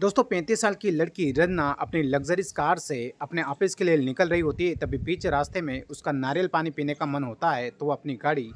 दोस्तों 35 साल की लड़की रन्ना अपनी लग्जरीज कार से अपने ऑफिस के लिए निकल रही होती है। तभी बीच रास्ते में उसका नारियल पानी पीने का मन होता है, तो वो अपनी गाड़ी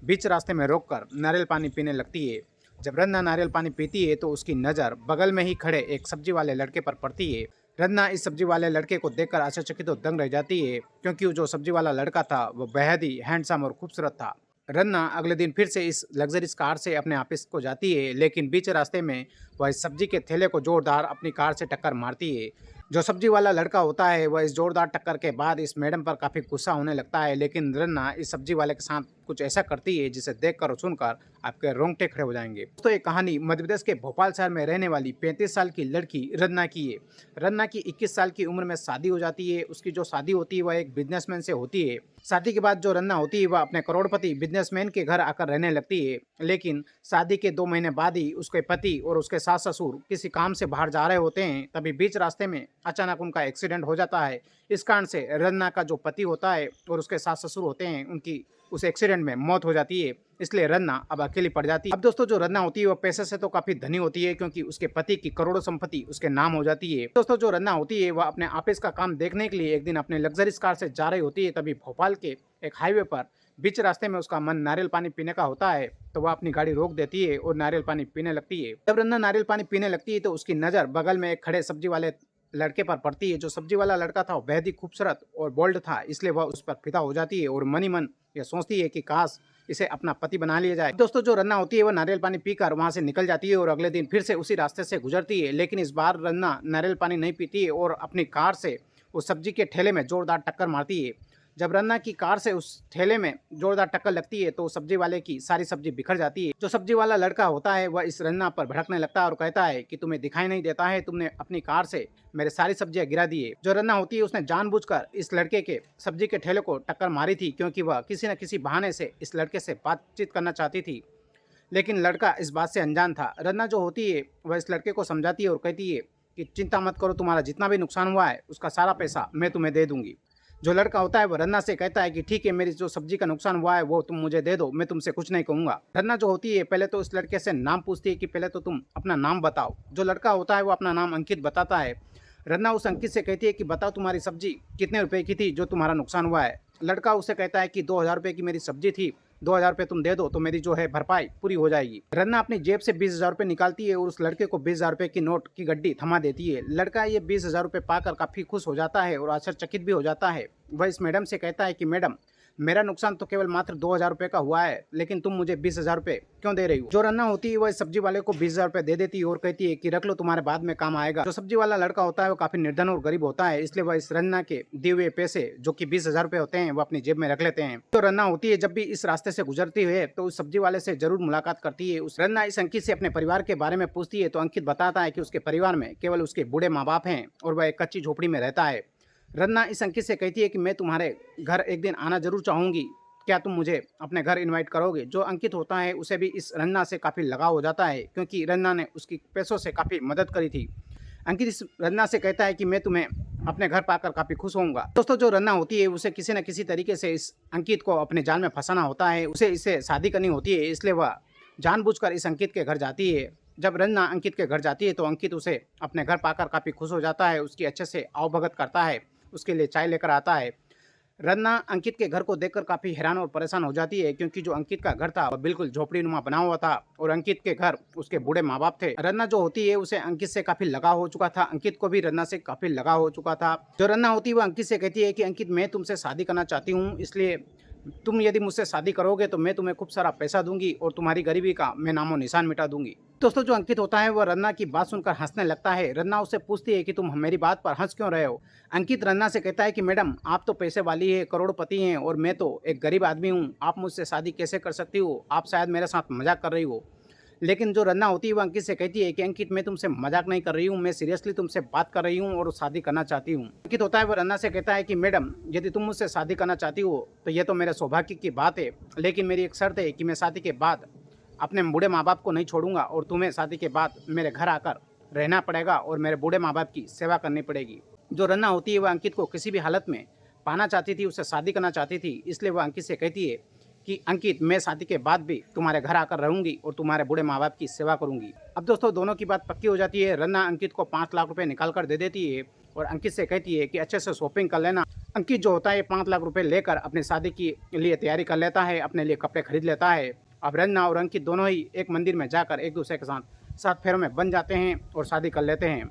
बीच रास्ते में रोककर नारियल पानी पीने लगती है। जब रन्ना नारियल पानी पीती है तो उसकी नज़र बगल में ही खड़े एक सब्जी वाले लड़के पर पड़ती है। रन्ना इस सब्जी वाले लड़के को देखकर आश्चर्यचकित तो दंग रह जाती है, क्योंकि वो जो सब्जी वाला लड़का था वो बेहद ही हैंडसम और खूबसूरत था। रन्ना अगले दिन फिर से इस लग्जरीज कार से अपने ऑफिस को जाती है, लेकिन बीच रास्ते में वह इस सब्जी के थैले को जोरदार अपनी कार से टक्कर मारती है। जो सब्जी वाला लड़का होता है वह इस जोरदार टक्कर के बाद इस मैडम पर काफ़ी गुस्सा होने लगता है, लेकिन रन्ना इस सब्जी वाले के साथ कुछ ऐसा करती है जिसे देखकर और सुनकर आपके रोंगटे खड़े हो जाएंगे। दोस्तों ये कहानी मध्य प्रदेश के भोपाल शहर में रहने वाली 35 साल की लड़की रन्ना की है। रन्ना की 21 साल की उम्र में शादी हो जाती है। उसकी जो शादी होती है वह एक बिजनेसमैन से होती है। शादी के बाद जो रन्ना होती है वह अपने करोड़पति बिजनेसमैन के घर आकर रहने लगती है, लेकिन शादी के 2 महीने बाद ही उसके पति और उसके सास ससुर किसी काम से बाहर जा रहे होते हैं। तभी बीच रास्ते में अचानक उनका एक्सीडेंट हो जाता है। इस कारण से रन्ना का जो पति होता है और उसके सास ससुर होते हैं उनकी उस एक्सीडेंट में मौत हो जाती है। इसलिए रन्ना अब अकेली पड़ जाती है। अब दोस्तों जो रन्ना होती है वो पैसे से तो काफी धनी होती है, क्योंकि उसके पति की करोड़ों संपत्ति उसके नाम हो जाती है। दोस्तों जो रन्ना होती है वह अपने ऑफिस का काम देखने के लिए एक दिन अपने लग्जरीज कार से जा रही होती है। तभी भोपाल के एक हाईवे पर बीच रास्ते में उसका मन नारियल पानी पीने का होता है, तो वह अपनी गाड़ी रोक देती है और नारियल पानी पीने लगती है। जब रन्ना नारियल पानी पीने लगती है तो उसकी नज़र बगल में एक खड़े सब्जी वाले लड़के पर पड़ती है। जो सब्जी वाला लड़का था वो बेहद ही खूबसूरत और बोल्ड था, इसलिए वह उस पर फिदा हो जाती है और मन ही मन यह सोचती है कि काश इसे अपना पति बना लिया जाए। दोस्तों जो रन्ना होती है वह नारियल पानी पीकर वहां से निकल जाती है और अगले दिन फिर से उसी रास्ते से गुजरती है, लेकिन इस बार रन्ना नारियल पानी नहीं पीती है और अपनी कार से उस सब्जी के ठेले में जोरदार टक्कर मारती है। जब रन्ना की कार से उस ठेले में जोरदार टक्कर लगती है तो सब्जी वाले की सारी सब्जी बिखर जाती है। जो सब्जी वाला लड़का होता है वह इस रन्ना पर भड़कने लगता है और कहता है कि तुम्हें दिखाई नहीं देता है, तुमने अपनी कार से मेरे सारी सब्जियां गिरा दी है। जो रन्ना होती है उसने जानबूझकर इस लड़के के सब्जी के ठेले को टक्कर मारी थी, क्योंकि वह किसी न किसी बहाने से इस लड़के से बातचीत करना चाहती थी, लेकिन लड़का इस बात से अनजान था। रन्ना जो होती है वह इस लड़के को समझाती है और कहती है कि चिंता मत करो, तुम्हारा जितना भी नुकसान हुआ है उसका सारा पैसा मैं तुम्हें दे दूंगी। जो लड़का होता है वो रन्ना से कहता है कि ठीक है, मेरी जो सब्जी का नुकसान हुआ है वो तुम मुझे दे दो, मैं तुमसे कुछ नहीं कहूंगा। रन्ना जो होती है पहले तो उस लड़के से नाम पूछती है कि पहले तो तुम अपना नाम बताओ। जो लड़का होता है वो अपना नाम अंकित बताता है। रन्ना उस अंकित से कहती है कि बताओ तुम्हारी सब्जी कितने रुपए की थी जो तुम्हारा नुकसान हुआ है। लड़का उससे कहता है कि 2,000 रुपये की मेरी सब्जी थी, 2,000 रुपये तुम दे दो तो मेरी जो है भरपाई पूरी हो जाएगी। रन्ना अपनी जेब से 20,000 रुपये निकालती है और उस लड़के को 20,000 रुपये की नोट की गड्डी थमा देती है। लड़का ये 20,000 रुपये पाकर काफ़ी खुश हो जाता है और आश्चर्यचकित भी हो जाता है। वह इस मैडम से कहता है कि मैडम, मेरा नुकसान तो केवल मात्र 2,000 रुपये का हुआ है, लेकिन तुम मुझे 20,000 रुपये क्यों दे रही हो। जो रन्ना होती है वह सब्जी वाले को 20,000 रुपये दे देती है और कहती है कि रख लो, तुम्हारे बाद में काम आएगा। जो सब्जी वाला लड़का होता है वो काफी निर्धन और गरीब होता है, इसलिए वह इस रन्ना के दिए हुए पैसे जो कि 20,000 रुपये होते हैं वो अपनी जेब में रख लेते हैं। तो रन्ना होती है जब भी इस रास्ते से गुजरती है तो उस सब्जी वाले से जरूर मुलाकात करती है। उस रन्ना इस अंकित से अपने परिवार के बारे में पूछती है तो अंकित बताता है कि उसके परिवार में केवल उसके बूढ़े माँ बाप हैं और वह एक कच्ची झोपड़ी में रहता है। रन्ना इस अंकित से कहती है कि मैं तुम्हारे घर एक दिन आना जरूर चाहूंगी, क्या तुम मुझे अपने घर इनवाइट करोगे। जो अंकित होता है उसे भी इस रन्ना से काफ़ी लगाव हो जाता है, क्योंकि रन्ना ने उसकी पैसों से काफ़ी मदद करी थी। अंकित इस रन्ना से कहता है कि मैं तुम्हें अपने घर पाकर काफ़ी खुश होऊंगा। दोस्तों जो रन्ना होती है उसे किसी न किसी तरीके से इस अंकित को अपने जाल में फंसाना होता है। उसे इससे शादी करनी होती है, इसलिए वह जानबूझकर इस अंकित के घर जाती है। जब रन्ना अंकित के घर जाती है तो अंकित उसे अपने घर पाकर काफ़ी खुश हो जाता है, उसकी अच्छे से आवभगत करता है, उसके लिए चाय लेकर आता है। रन्ना अंकित के घर को देखकर काफ़ी हैरान और परेशान हो जाती है, क्योंकि जो अंकित का घर था वह बिल्कुल झोपड़ीनुमा बना हुआ था और अंकित के घर उसके बूढ़े माँ बाप थे। रन्ना जो होती है उसे अंकित से काफ़ी लगाव हो चुका था, अंकित को भी रन्ना से काफ़ी लगाव हो चुका था। जो रन्ना होती है वो अंकित से कहती है कि अंकित, मैं तुमसे शादी करना चाहती हूँ, इसलिए तुम यदि मुझसे शादी करोगे तो मैं तुम्हें खूब सारा पैसा दूंगी और तुम्हारी गरीबी का मैं नामो निशान मिटा दूंगी। दोस्तों जो अंकित होता है वह रन्ना की बात सुनकर हंसने लगता है। रन्ना उससे पूछती है कि तुम मेरी बात पर हंस क्यों रहे हो। अंकित रन्ना से कहता है कि मैडम, आप तो पैसे वाली है, करोड़पति हैं और मैं तो एक गरीब आदमी हूँ, आप मुझसे शादी कैसे कर सकती हो, आप शायद मेरे साथ मजाक कर रही हो। लेकिन जो रन्ना होती है वो अंकित से कहती है कि अंकित, मैं तुमसे मजाक नहीं कर रही हूँ, मैं सीरियसली तुमसे बात कर रही हूँ और शादी करना चाहती हूँ। अंकित होता है वो रन्ना से कहता है कि मैडम, यदि तुम मुझसे शादी करना चाहती हो तो ये तो मेरे सौभाग्य की बात है, लेकिन मेरी एक शर्त है कि मैं शादी के बाद अपने बूढ़े माँ बाप को नहीं छोड़ूंगा और तुम्हें शादी के बाद मेरे घर आकर रहना पड़ेगा और मेरे बूढ़े माँ बाप की सेवा करनी पड़ेगी। जो रन्ना होती है वह अंकित को किसी भी हालत में पाना चाहती थी, उससे शादी करना चाहती थी, इसलिए वह अंकित से कहती है कि अंकित, मैं शादी के बाद भी तुम्हारे घर आकर रहूंगी और तुम्हारे बूढ़े माँ बाप की सेवा करूंगी। अब दोस्तों दोनों की बात पक्की हो जाती है। रन्ना अंकित को 5 लाख रुपए निकाल कर दे देती है और अंकित से कहती है कि अच्छे से शॉपिंग कर लेना। अंकित जो होता है 5 लाख रुपए लेकर अपनी शादी के लिए तैयारी कर लेता है, अपने लिए कपड़े खरीद लेता है। अब रन्ना और अंकित दोनों ही एक मंदिर में जाकर एक दूसरे के साथ 7 फेरों में बन जाते हैं और शादी कर लेते हैं।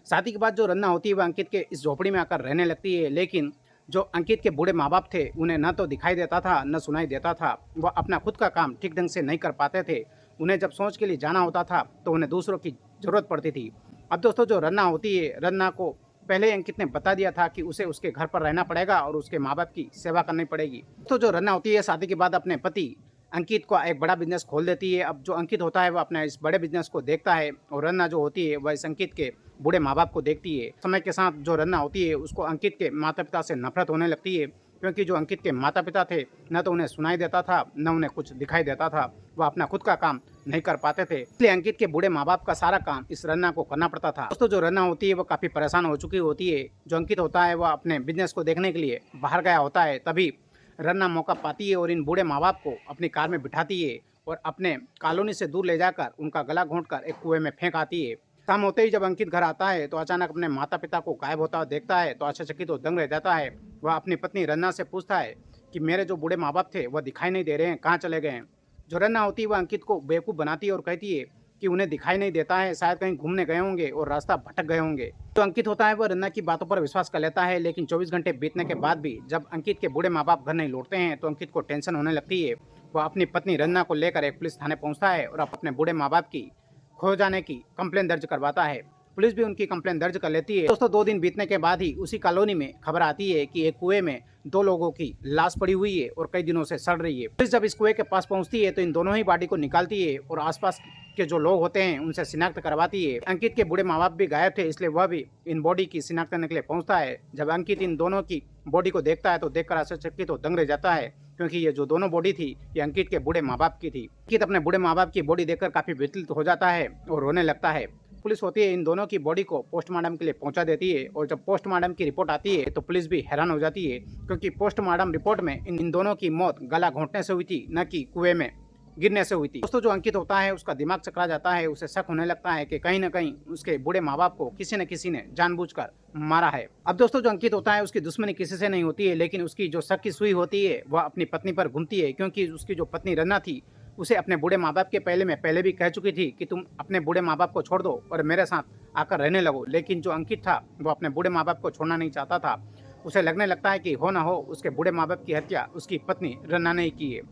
शादी के बाद जो रन्ना होती है वह अंकित के इस झोपड़ी में आकर रहने लगती है, लेकिन जो अंकित के बूढ़े माँ बाप थे उन्हें न तो दिखाई देता था न सुनाई देता था। वह अपना खुद का काम ठीक ढंग से नहीं कर पाते थे। उन्हें जब सोच के लिए जाना होता था तो उन्हें दूसरों की ज़रूरत पड़ती थी। अब दोस्तों जो रन्ना होती है, रन्ना को पहले ही अंकित ने बता दिया था कि उसे उसके घर पर रहना पड़ेगा और उसके माँ बाप की सेवा करनी पड़ेगी। तो जो रन्ना होती है शादी के बाद अपने पति अंकित को एक बड़ा बिजनेस खोल देती है। अब जो अंकित होता है वह अपने इस बड़े बिजनेस को देखता है और रन्ना जो होती है वह इस अंकित के बूढ़े माँ बाप को देखती है। समय के साथ जो रन्ना होती है उसको अंकित के माता पिता से नफरत होने लगती है, क्योंकि जो अंकित के माता पिता थे न तो उन्हें सुनाई देता था न उन्हें कुछ दिखाई देता था। वह अपना खुद का काम नहीं कर पाते थे, इसलिए अंकित के बूढ़े माँ बाप का सारा काम इस रन्ना को करना पड़ता था। दोस्तों जो रन्ना होती है वह काफ़ी परेशान हो चुकी होती है। जो अंकित होता है वह अपने बिजनेस को देखने के लिए बाहर गया होता है, तभी रन्ना मौका पाती है और इन बूढ़े माँ बाप को अपनी कार में बिठाती है और अपने कॉलोनी से दूर ले जाकर उनका गला घोंटकर एक कुएं में फेंक आती है। शाम होते ही जब अंकित घर आता है तो अचानक अपने माता पिता को गायब होता हुआ देखता है तो आश्चर्यचकित तो दंग रह जाता है। वह अपनी पत्नी रन्ना से पूछता है कि मेरे जो बूढ़े माँ बाप थे वह दिखाई नहीं दे रहे हैं, कहाँ चले गए हैं। जो रन्ना होती है वह अंकित को बेवकूफ़ बनाती है और कहती है कि उन्हें दिखाई नहीं देता है, शायद कहीं घूमने गए होंगे और रास्ता भटक गए होंगे। तो अंकित होता है वह रन्ना की बातों पर विश्वास कर लेता है, लेकिन 24 घंटे बीतने के बाद भी जब अंकित के बूढ़े माँ बाप घर नहीं लौटते हैं तो अंकित को टेंशन होने लगती है। वह अपनी पत्नी रन्ना को लेकर एक पुलिस थाने पहुंचता है और अपने बूढ़े माँ बाप की खो जाने की कंप्लेन दर्ज करवाता है। पुलिस भी उनकी कंप्लेन दर्ज कर लेती है। दोस्तों 2 दिन बीतने के बाद ही उसी कॉलोनी में खबर आती है कि एक कुएं में 2 लोगों की लाश पड़ी हुई है और कई दिनों से सड़ रही है। पुलिस जब इस कुएं के पास पहुंचती है तो इन दोनों ही बॉडी को निकालती है और आसपास के जो लोग होते हैं उनसे शिनाख्त करवाती है। अंकित के बूढ़े माँ बाप भी गायब थे, इसलिए वह भी इन बॉडी की शिनाख्त करने के लिए पहुंचता है। जब अंकित इन दोनों की बॉडी को देखता है तो देखकर आश्चर्यचकित तो दंग रह जाता है, क्योंकि ये जो दोनों बॉडी थी ये अंकित के बूढ़े माँ बाप की थी। अंकित अपने बूढ़े माँ बाप की बॉडी देखकर काफी विचलित हो जाता है और रोने लगता है। पुलिस होती है इन दोनों की बॉडी को पोस्टमार्टम के लिए पहुंचा देती है और जब पोस्टमार्टम की रिपोर्ट आती है तो पुलिस भी हैरान हो जाती है, क्योंकि पोस्टमार्टम रिपोर्ट में इन दोनों की मौत गला घोंटने से हुई थी, न कि कुएं में गिरने से हुई थी। दोस्तों जो अंकित होता है उसका दिमाग चकरा जाता है। उसे शक होने लगता है कि कहीं न कहीं उसके बूढ़े माँ बाप को किसी न किसी ने जानबूझकर मारा है। अब दोस्तों जो अंकित होता है उसकी दुश्मनी किसी से नहीं होती है, लेकिन उसकी जो शक की सुई होती है वह अपनी पत्नी पर घूमती है, क्योंकि उसकी जो पत्नी रन्ना थी उसे अपने बूढ़े माँ बाप के पहले भी कह चुकी थी कि तुम अपने बूढ़े माँ बाप को छोड़ दो और मेरे साथ आकर रहने लगो। लेकिन जो अंकित था वो अपने बूढ़े माँ बाप को छोड़ना नहीं चाहता था। उसे लगने लगता है कि हो ना हो उसके बूढ़े माँ बाप की हत्या उसकी पत्नी रन्ना ने ही की है।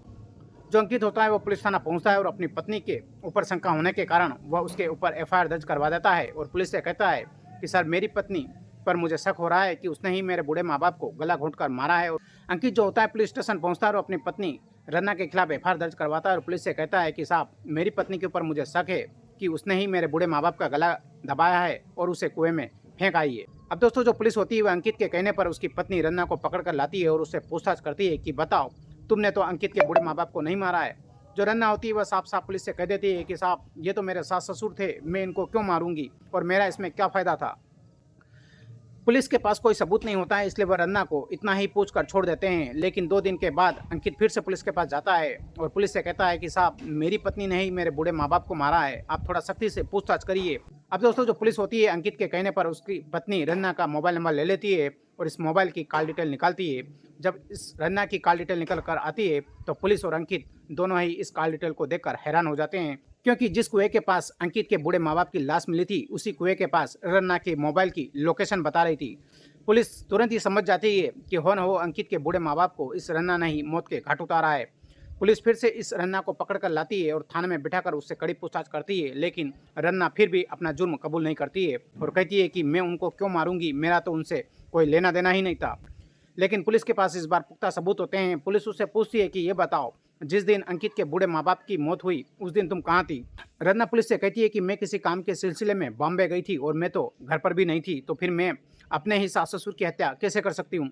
जो अंकित होता है वो पुलिस थाना पहुंचता है और अपनी पत्नी के ऊपर शंका होने के कारण वह उसके ऊपर एफआईआर दर्ज करवा देता है और पुलिस से कहता है कि सर, मेरी पत्नी पर मुझे शक हो रहा है कि उसने ही मेरे बूढ़े माँ बाप को गला घोंटकर मारा है। और अंकित जो होता है पुलिस स्टेशन पहुंचता है और अपनी पत्नी रन्ना के खिलाफ एफआईआर दर्ज करवाता है और पुलिस से कहता है कि साहब, मेरी पत्नी के ऊपर मुझे शक है कि उसने ही मेरे बूढ़े माँ बाप का गला दबाया है और उसे कुएं में फेंक आई है। अब दोस्तों जो पुलिस होती है वह अंकित के कहने पर उसकी पत्नी रन्ना को पकड़ कर लाती है और उससे पूछताछ करती है कि बताओ, तुमने तो अंकित के बूढ़े माँ बाप को नहीं मारा है। जो रन्ना होती है वह साफ साफ पुलिस से कह देती है कि साहब, ये तो मेरे सास ससुर थे, मैं इनको क्यों मारूंगी और मेरा इसमें क्या फ़ायदा था। पुलिस के पास कोई सबूत नहीं होता है, इसलिए वह रन्ना को इतना ही पूछकर छोड़ देते हैं। लेकिन 2 दिन के बाद अंकित फिर से पुलिस के पास जाता है और पुलिस से कहता है कि साहब, मेरी पत्नी ने ही मेरे बूढ़े माँ बाप को मारा है, आप थोड़ा सख्ती से पूछताछ करिए। अब दोस्तों जो पुलिस होती है अंकित के कहने पर उसकी पत्नी रन्ना का मोबाइल नंबर ले लेती है और इस मोबाइल की कॉल डिटेल निकालती है। जब इस रन्ना की कॉल डिटेल निकल कर आती है तो पुलिस और अंकित दोनों ही इस कॉल डिटेल को देखकर हैरान हो जाते हैं, क्योंकि जिस कुएं के पास अंकित के बूढ़े माँ बाप की लाश मिली थी उसी कुएं के पास रन्ना के मोबाइल की लोकेशन बता रही थी। पुलिस तुरंत ही समझ जाती है कि हो न हो अंकित के बूढ़े माँ बाप को इस रन्ना ने ही मौत के घाट उतारा है। पुलिस फिर से इस रन्ना को पकड़ कर लाती है और थाने में बिठाकर उससे कड़ी पूछताछ करती है, लेकिन रन्ना फिर भी अपना जुर्म कबूल नहीं करती है और कहती है कि मैं उनको क्यों मारूंगी, मेरा तो उनसे कोई लेना देना ही नहीं था। लेकिन पुलिस के पास इस बार पुख्ता सबूत होते हैं। पुलिस उससे पूछती है कि ये बताओ, जिस दिन अंकित के बूढ़े माँ बाप की मौत हुई उस दिन तुम कहाँ थी। रन्ना पुलिस से कहती है कि मैं किसी काम के सिलसिले में बॉम्बे गई थी और मैं तो घर पर भी नहीं थी, तो फिर मैं अपने ही सास ससुर की हत्या कैसे कर सकती हूँ।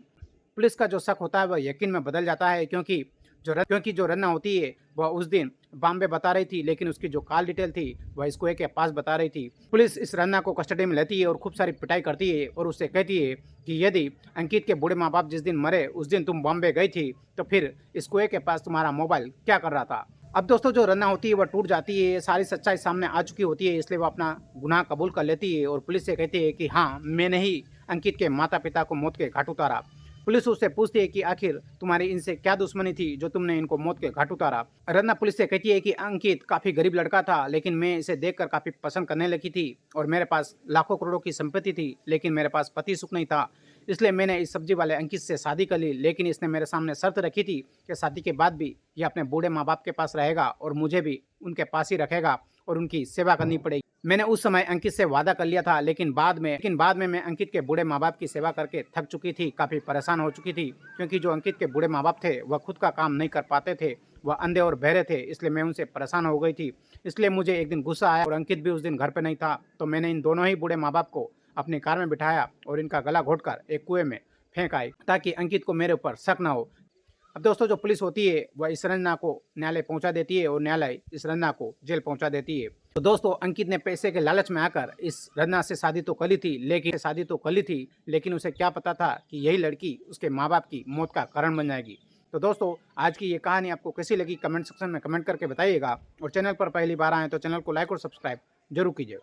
पुलिस का जो शक होता है वह यकीन में बदल जाता है, क्योंकि जो रन्ना होती है वह उस दिन बॉम्बे बता रही थी, लेकिन उसकी जो कॉल डिटेल थी वह इस कुएं के पास बता रही थी। पुलिस इस रन्ना को कस्टडी में लेती है और खूब सारी पिटाई करती है और उससे कहती है कि यदि अंकित के बूढ़े माँ-बाप जिस दिन मरे उस दिन तुम बॉम्बे गई थी, तो फिर इस कुएं के पास तुम्हारा मोबाइल क्या कर रहा था? अब दोस्तों जो रन्ना होती है वह टूट जाती है, सारी सच्चाई सामने आ चुकी होती है, इसलिए वो अपना गुनाह कबूल कर लेती है और पुलिस से कहती है कि हाँ, मैंने ही अंकित के माता-पिता को मौत के घाट उतारा। पुलिस उससे पूछती है कि आखिर तुम्हारी इनसे क्या दुश्मनी थी जो तुमने इनको मौत के घाट उतारा? रन्ना पुलिस से कहती है कि अंकित काफ़ी गरीब लड़का था, लेकिन मैं इसे देखकर काफ़ी पसंद करने लगी थी और मेरे पास लाखों करोड़ों की संपत्ति थी, लेकिन मेरे पास पति सुख नहीं था। इसलिए मैंने इस सब्जी वाले अंकित से शादी कर ली, लेकिन इसने मेरे सामने शर्त रखी थी कि शादी के बाद भी ये अपने बूढ़े माँ-बाप के पास रहेगा और मुझे भी उनके पास ही रखेगा और उनकी सेवा करनी पड़ेगी। मैंने उस समय अंकित से वादा कर लिया था, लेकिन बाद में मैं अंकित के बूढ़े माँ-बाप की सेवा करके थक चुकी थी, काफ़ी परेशान हो चुकी थी, क्योंकि जो अंकित के बूढ़े माँ-बाप थे, वह खुद का काम नहीं कर पाते थे, वह अंधे और बहरे थे, इसलिए मैं उनसे परेशान हो गई थी। इसलिए मुझे एक दिन गुस्सा आया और अंकित भी उस दिन घर पे नहीं था, तो मैंने इन दोनों ही बूढ़े माँ-बाप को अपनी कार में बिठाया और इनका गला घोंटकर एक कुएं में फेंक आई, ताकि अंकित को मेरे ऊपर शक ना हो। अब दोस्तों जो पुलिस होती है वह इस रंजना को न्यायालय पहुंचा देती है और न्यायालय इस रंजना को जेल पहुंचा देती है। तो दोस्तों अंकित ने पैसे के लालच में आकर इस रंजना से शादी तो कर ली थी, लेकिन उसे क्या पता था कि यही लड़की उसके माँ बाप की मौत का कारण बन जाएगी। तो दोस्तों आज की ये कहानी आपको कैसी लगी कमेंट सेक्शन में कमेंट करके बताइएगा और चैनल पर पहली बार आए तो चैनल को लाइक और सब्सक्राइब जरूर कीजिएगा।